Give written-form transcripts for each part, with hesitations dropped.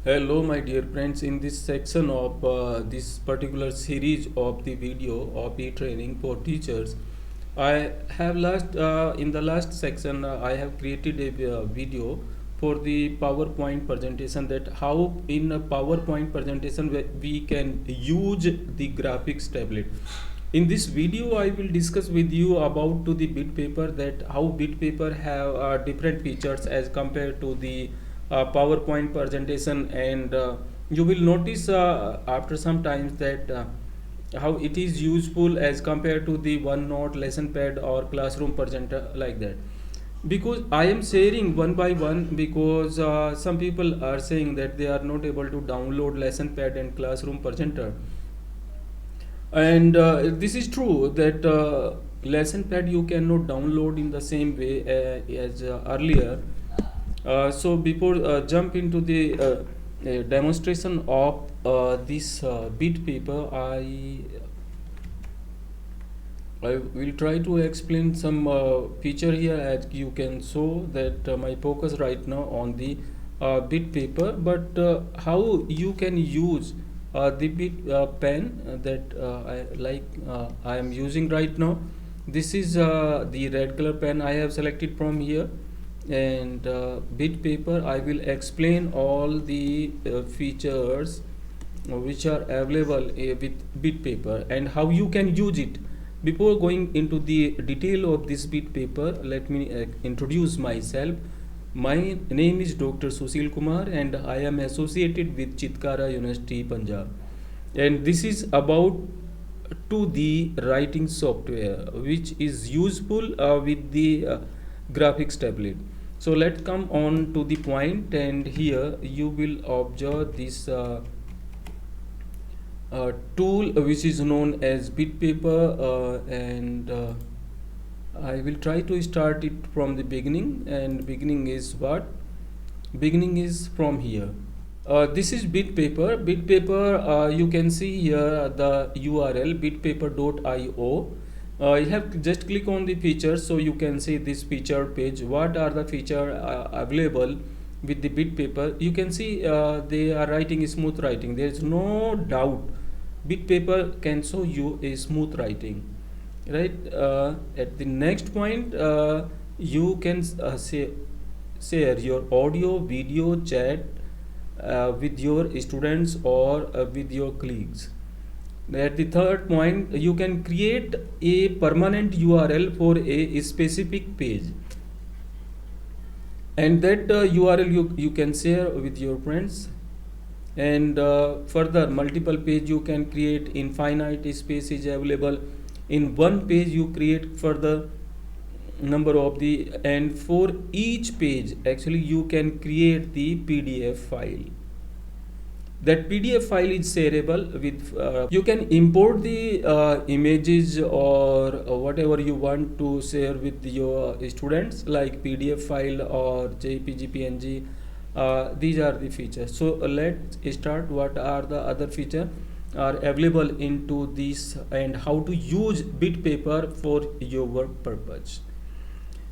Hello, my dear friends. In this section of this particular series of the video of e-training for teachers, I have last in the last section I have created a video for the PowerPoint presentation, that how in a PowerPoint presentation we can use the graphics tablet. In this video, I will discuss with you about to the bit paper, that how bit paper have different features as compared to the PowerPoint presentation, and you will notice after some times that how it is useful as compared to the OneNote, lesson pad or classroom presenter like that. Because I am sharing one by one, because some people are saying that they are not able to download lesson pad and classroom presenter, and this is true that lesson pad you cannot download in the same way as earlier. So before jump into the demonstration of this bit paper, I will try to explain some feature here, as you can show that my focus right now on the bit paper, but how you can use the bit pen that I am using right now. This is the red color pen I have selected from here, and bit paper I will explain all the features which are available with bit paper and how you can use it. Before going into the detail of this bit paper, let me introduce myself. My name is Dr. Sushil Kumar, and I am associated with Chitkara University, Punjab. And this is about to the writing software which is useful with the graphics tablet. So let's come on to the point, and here you will observe this tool which is known as bit paper, and I will try to start it from the beginning. And beginning is what? Beginning is from here. This is bit paper. Bit paper, you can see here the URL bitpaper.io. You have just click on the features, so you can see this feature page. What are the feature available with the bit paper? You can see they are writing smooth writing. There is no doubt bit paper can show you a smooth writing, right? At the next point, you can share your audio, video, chat with your students or with your colleagues. At the third point, you can create a permanent URL for a specific page, and that URL you can share with your friends. And further, multiple page you can create, infinite space is available in one page. You create further number of the, and for each page actually you can create the PDF file. That PDF file is shareable with you can import the images or whatever you want to share with your students, like PDF file or JPG, PNG. These are the features. So let's start. What are the other features are available into this, and how to use bit paper for your work purpose?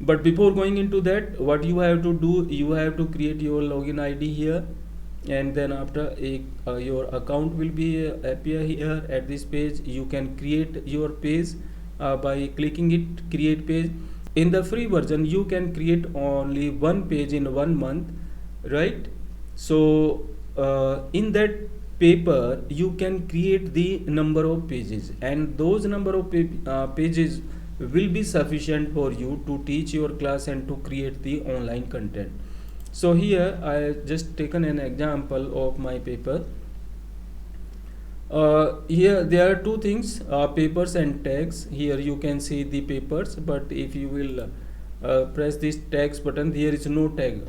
But before going into that, what you have to do, you have to create your login ID here, and then after your account will be appear here at this page. You can create your page by clicking it, create page. In the free version you can create only one page in 1 month, right? So in that paper you can create the number of pages, and those number of pages will be sufficient for you to teach your class and to create the online content. So here I just taken an example of my paper. Here there are two things, papers and tags. Here you can see the papers, but if you will press this tags button, there is no tag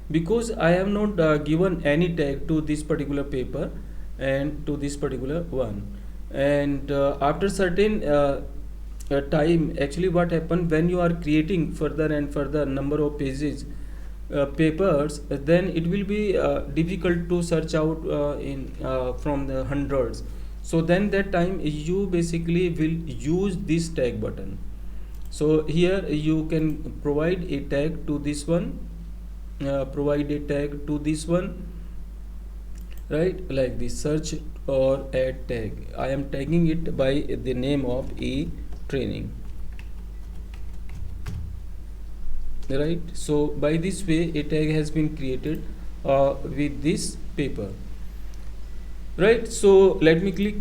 because I have not given any tag to this particular paper and to this particular one. And after certain time, actually what happened when you are creating further and further number of pages papers, then it will be difficult to search out in from the hundreds. So then that time you basically will use this tag button. So here you can provide a tag to this one, provide a tag to this one, right? Like the search or add tag, I am tagging it by the name of e training, right? So by this way a tag has been created with this paper, right? So let me click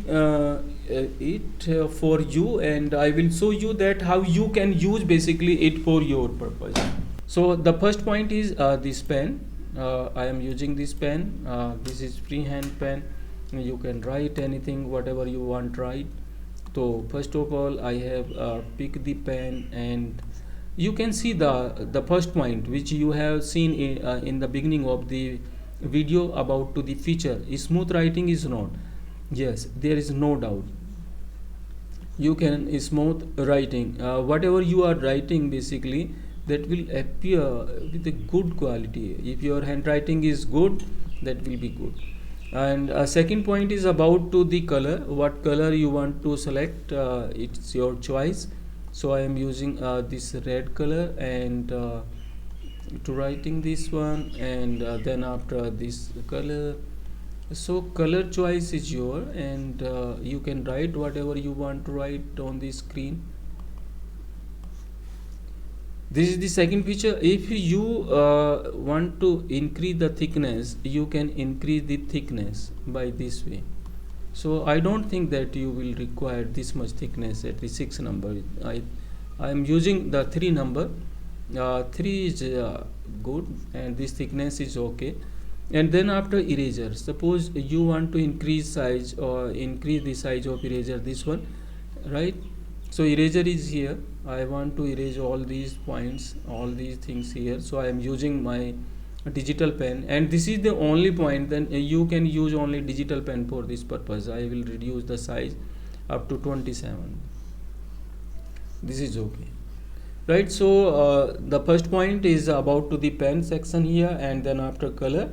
it for you, and I will show you that how you can use basically it for your purpose. So the first point is this pen. I am using this pen. This is freehand pen. You can write anything whatever you want to write. So first of all I have picked the pen, and you can see the first point which you have seen in the beginning of the video about to the feature. Smooth writing is not, yes, there is no doubt. You can smooth writing, whatever you are writing basically, that will appear with a good quality. If your handwriting is good, that will be good. And second point is about to the color. What color you want to select, it's your choice. So I am using this red color, and to writing this one, and then after this color. So color choice is your, and you can write whatever you want to write on the screen. This is the second feature. If you want to increase the thickness, you can increase the thickness by this way. So I don't think that you will require this much thickness at the 6 number. I am using the 3 number. 3 is good, and this thickness is okay. And then after eraser, suppose you want to increase size or increase the size of eraser, this one, right? So eraser is here. I want to erase all these points, all these things here. So I am using my digital pen, and this is the only point. Then you can use only digital pen for this purpose. I will reduce the size up to 27. This is okay, right? So the first point is about to the pen section here, and then after color.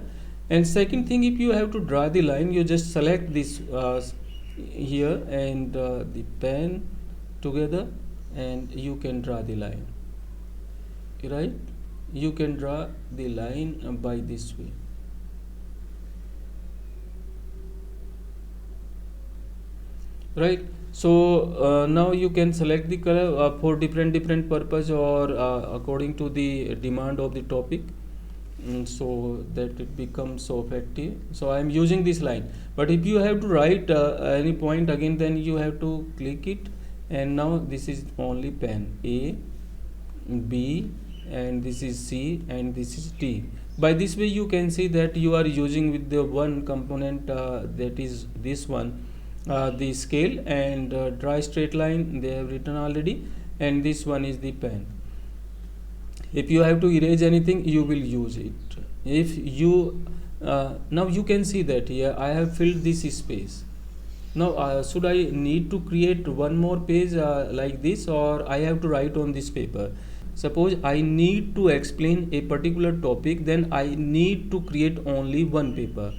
And second thing, if you have to draw the line, you just select this here, and the pen together, and you can draw the line, right? You can draw the line by this way, right? So now you can select the color for different purpose, or according to the demand of the topic, so that it becomes so effective. So I am using this line, but if you have to write any point again, then you have to click it. And now this is only pen A, B, and this is C, and this is T. By this way you can see that you are using with the one component, that is this one, the scale, and dry straight line they have written already, and this one is the pen. If you have to erase anything, you will use it. If you now you can see that here I have filled this space. Now should I need to create one more page like this, or I have to write on this paper? Suppose I need to explain a particular topic, then I need to create only one paper,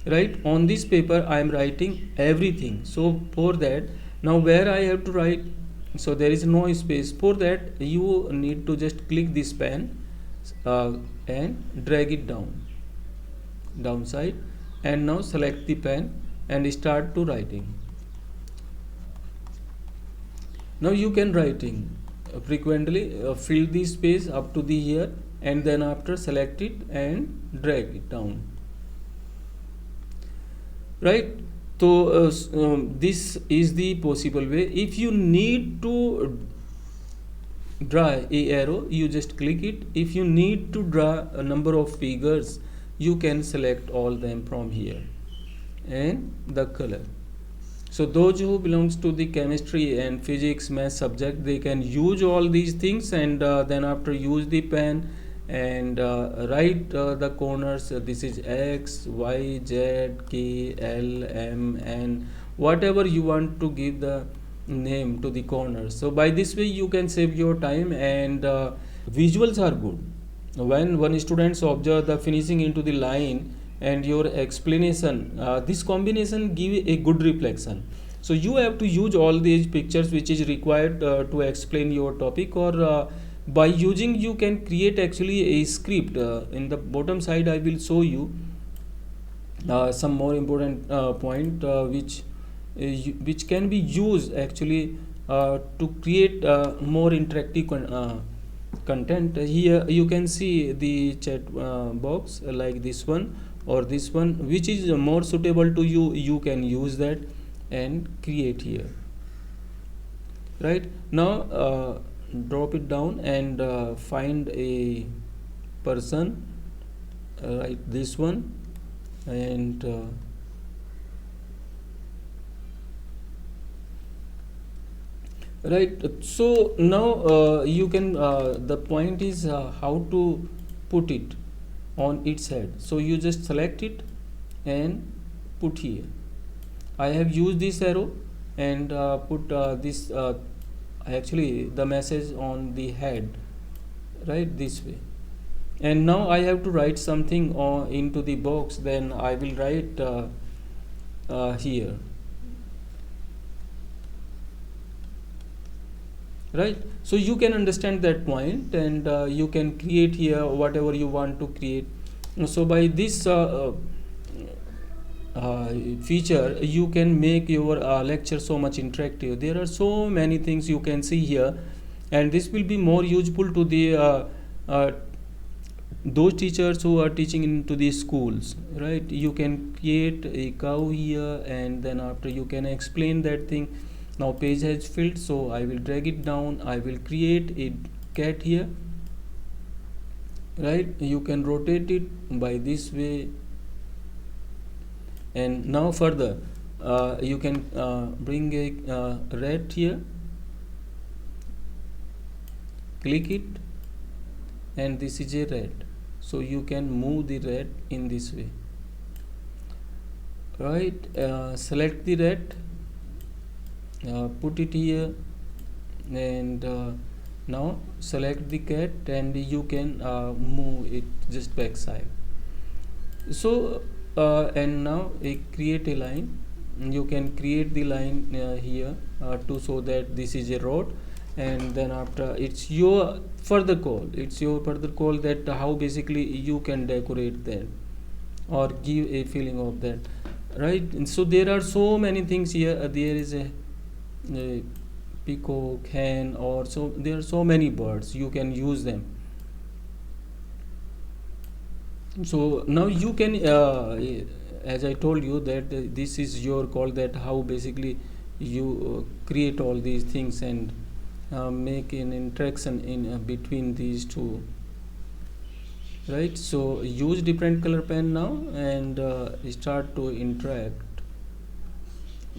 right? On this paper I am writing everything. So for that, now where I have to write, so there is no space. For that you need to just click this pen and drag it downside, and now select the pen and start to writing. Now you can writing frequently, fill the space up to the here, and then after select it and drag it down, right? So this is the possible way. If you need to draw a arrow, you just click it. If you need to draw a number of figures, you can select all them from here, and the color. So those who belongs to the chemistry and physics, math subject, they can use all these things, and then after use the pen and write the corners. This is X, Y, Z, K, L, M, N, whatever you want to give the name to the corners. So by this way you can save your time, and visuals are good. When one student observe the finishing into the line and your explanation, this combination give a good reflection. So you have to use all these pictures which is required to explain your topic, or by using you can create actually a script. In the bottom side I will show you some more important point which can be used actually to create more interactive content. Here you can see the chat box like this one or this one, which is more suitable to you. You can use that and create here. Right now, drop it down and find a person, right, this one, and right. So now you can the point is how to put it on its head. So you just select it and put here. I have used this arrow and put this actually the message on the head, right, this way. And now I have to write something into the box. Then I will write here, right. So you can understand that point, and you can create here whatever you want to create. So by this feature, you can make your lecture so much interactive. There are so many things you can see here, and this will be more useful to the uh, those teachers who are teaching into the schools, right. You can create a cow here, and then after you can explain that thing. Now page has filled, so I will drag it down. I will create a cat here, right. You can rotate it by this way, and now further you can bring a rat here, click it, and this is a rat. So you can move the rat in this way, right. Select the rat, put it here, and now select the cat, and you can move it just backside. So and now create a line. You can create the line here to show that this is a road, and then after it's your further call. It's your further call that how basically you can decorate that or give a feeling of that, right. And so there are so many things here. There is a peacock, hen, or so there are so many birds. You can use them. So now you can as I told you that this is your call, that how basically you create all these things and make an interaction in between these two, right. So use different color pen now and start to interact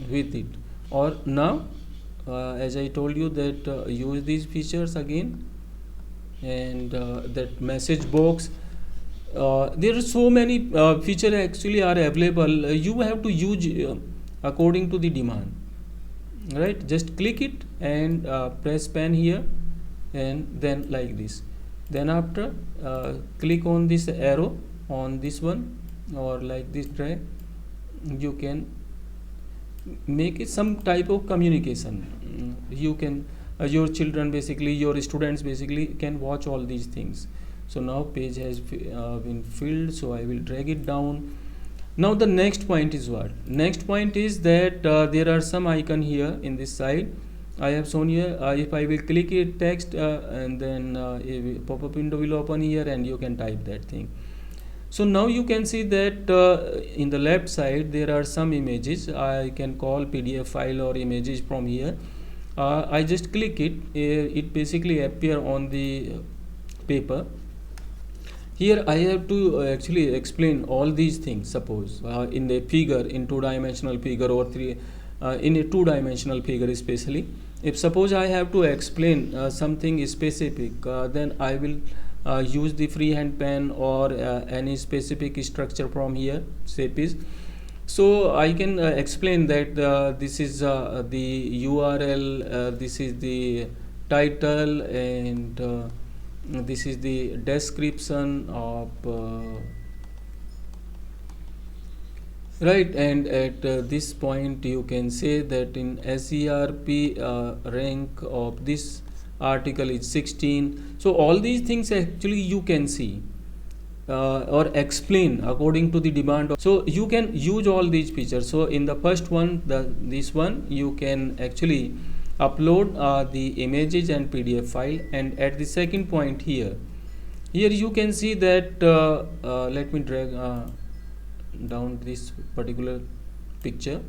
with it. Or now as I told you that use these features again, and that message box. There are so many features actually are available. You have to use according to the demand, right. Just click it and press pen here, and then like this. Then after click on this arrow on this one, or like this drag. You can make it some type of communication. You can your children, basically your students, basically can watch all these things. So now page has been filled, so I will drag it down. Now the next point is what? Next point is that there are some icon here in this side. I have shown here. If I will click it text, and then a pop-up window will open here, and you can type that thing. So now you can see that in the left side there are some images. I can call PDF file or images from here. I just click it. It basically appear on the paper. Here I have to actually explain all these things. Suppose in a figure, in two-dimensional figure, or in a two-dimensional figure especially, if suppose I have to explain something specific, then I will use the freehand pen or any specific structure from here, shape is. So I can explain that this is the URL, this is the title, and this is the description of right. And at this point you can say that in SERP rank of this article is 16. So all these things actually you can see, or explain according to the demand so you can use all these features. So in the first one, this one, you can actually upload the images and PDF file. And at the second point here, you can see that let me drag down this particular picture.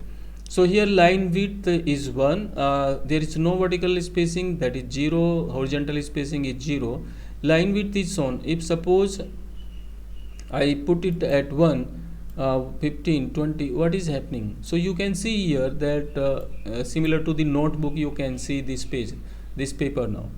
So here line width is 1, there is no vertical spacing, that is 0, horizontal spacing is 0, line width is shown. If suppose I put it at 1, 15, 20, what is happening? So you can see here that similar to the notebook, you can see this page, this paper now.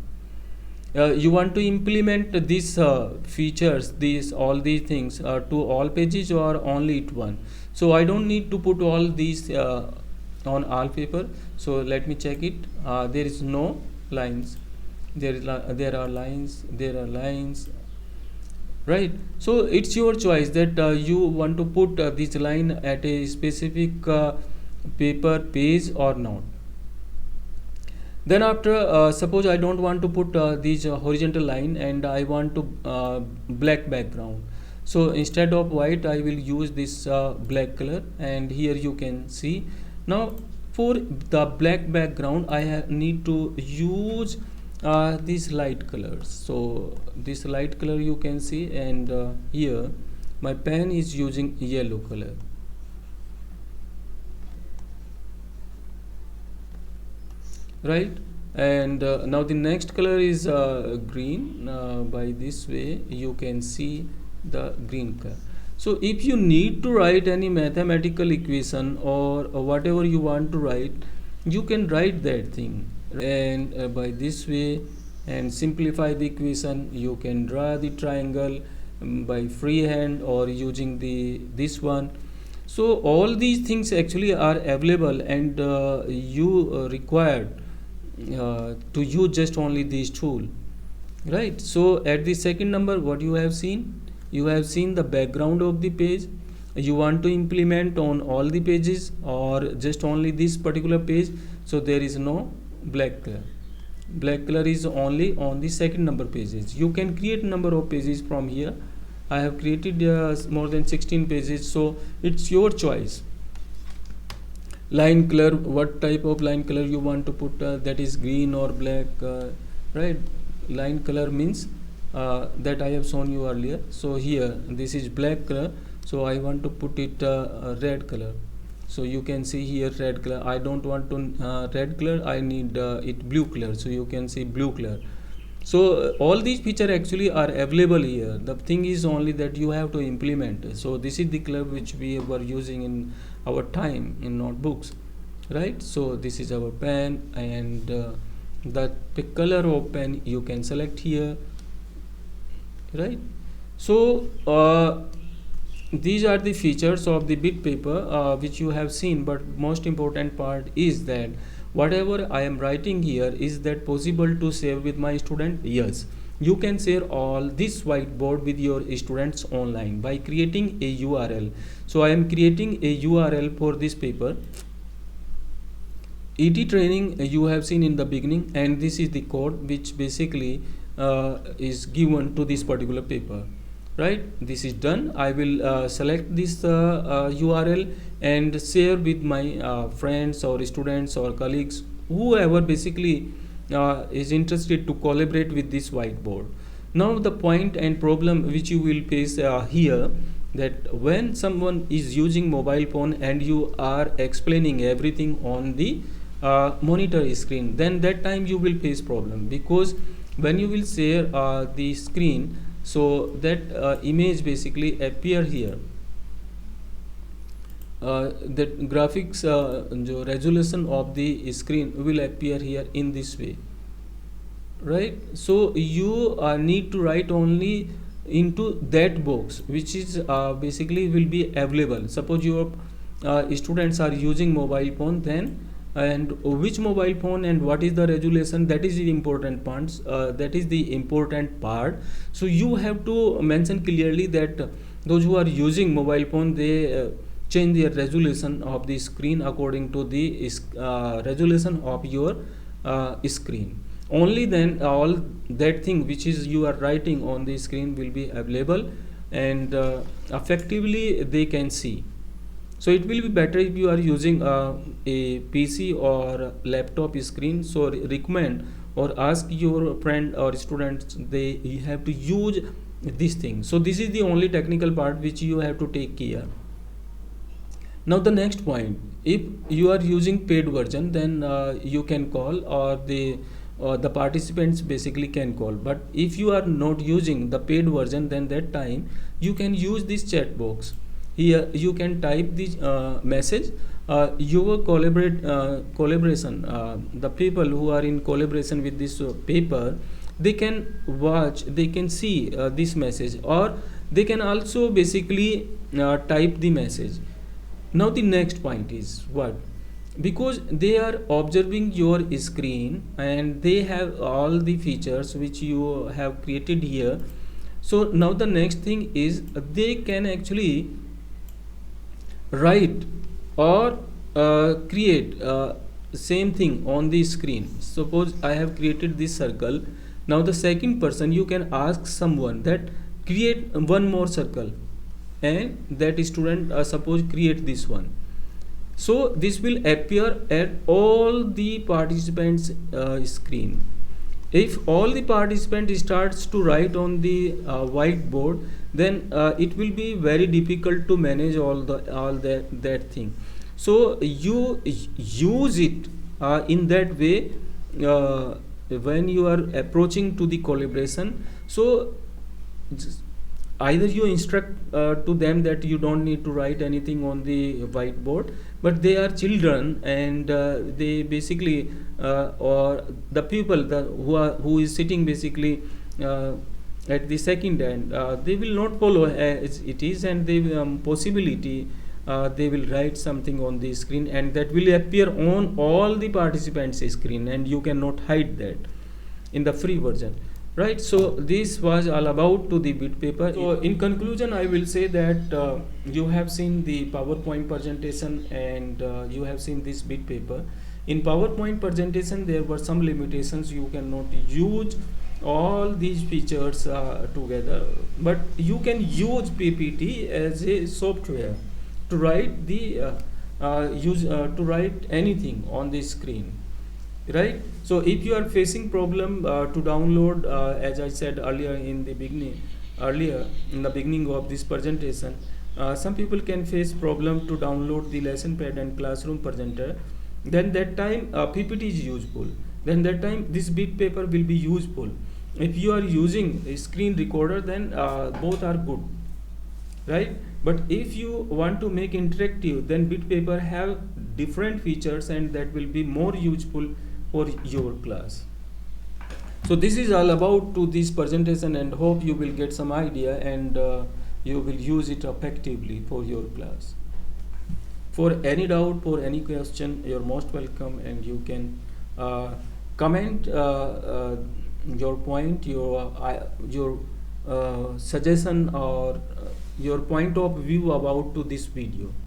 You want to implement these features, all these things to all pages or only to one. So I don't need to put all these on all paper. So let me check it. There is no lines. There are lines, right? So it's your choice that you want to put this line at a specific paper page or not. Then after suppose I don't want to put these horizontal line and I want to black background. So instead of white I will use this black color, and here you can see. Now for the black background I need to use these light colors. So this light color you can see, and here my pen is using yellow color. Right, and now the next color is green. By this way you can see the green color. So if you need to write any mathematical equation or whatever you want to write, you can write that thing, and by this way and simplify the equation. You can draw the triangle by freehand or using this one. So all these things actually are available, and you required to use just only this tool, right? So at the second number, what you have seen the background of the page. You want to implement on all the pages or just only this particular page. So there is no black color is only on the second number pages. You can create number of pages from here. I have created more than 16 pages, so it's your choice. Line color, what type of line color you want to put, that is green or black, right? Line color means that I have shown you earlier. So here this is black color, so I want to put it red color. So you can see here red color. I don't want to red color, I need it blue color, so you can see blue color. So all these features actually are available here. The thing is only that you have to implement. So this is the color which we were using in our time in notebooks, right? So this is our pen, and the color of pen you can select here, right? So these are the features of the bit paper which you have seen, but most important part is that whatever I am writing here, is that possible to share with my student? Yes, you can share all this whiteboard with your students online by creating a URL. So I am creating a URL for this paper. ET training you have seen in the beginning, and this is the code which basically is given to this particular paper, right? This is done. I will select this URL and share with my friends or students or colleagues, whoever basically is interested to collaborate with this whiteboard. Now the point and problem which you will face here, that when someone is using mobile phone and you are explaining everything on the monitor screen, then that time you will face problem, because when you will share the screen, so that image basically appear here. That graphics the resolution of the screen will appear here in this way, right? So you need to write only into that box which is basically will be available. Suppose your students are using mobile phone, then and which mobile phone and what is the resolution, that is the important parts, that is the important part. So you have to mention clearly that those who are using mobile phone, they change their resolution of the screen according to the resolution of your screen. Only then all that thing which is you are writing on the screen will be available and effectively they can see. So it will be better if you are using a PC or laptop screen. So recommend or ask your friend or students, they you have to use this thing. So this is the only technical part which you have to take care. Now the next point, if you are using paid version, then you can call, or the participants basically can call. But if you are not using the paid version, then that time you can use this chat box. Here you can type this message. Your collaboration, the people who are in collaboration with this paper, they can watch, they can see this message, or they can also basically type the message. Now the next point is what? Because they are observing your screen and they have all the features which you have created here. So now the next thing is they can actually write or create same thing on the screen. Suppose I have created this circle. Now the second person, you can ask someone that create one more circle, and that student suppose create this one. So this will appear at all the participants screen. If all the participants starts to write on the whiteboard, then it will be very difficult to manage all that thing. So you use it in that way uh, when you are approaching to the collaboration. So either you instruct to them that you don't need to write anything on the whiteboard, but they are children, and they basically or the people who is sitting basically at the second end, they will not follow as it is, and they possibility they will write something on the screen, and that will appear on all the participants screen, and you cannot hide that in the free version, right? So this was all about to the bit paper. So in conclusion, I will say that you have seen the PowerPoint presentation, and you have seen this bit paper. In PowerPoint presentation, there were some limitations. You cannot use all these features together, but you can use PPT as a software to write the use to write anything on the screen, right? So if you are facing problem to download, as I said earlier in the beginning of this presentation, some people can face problem to download the lesson pad and classroom presenter. Then that time PPT is useful. Then that time this bit paper will be useful. If you are using a screen recorder, then both are good, right? But if you want to make interactive, then bit paper have different features, and that will be more useful for your class. So this is all about to this presentation, and hope you will get some idea, and you will use it effectively for your class. For any doubt, for any question, you're most welcome, and you can comment your point, your suggestion, or your point of view about to this video.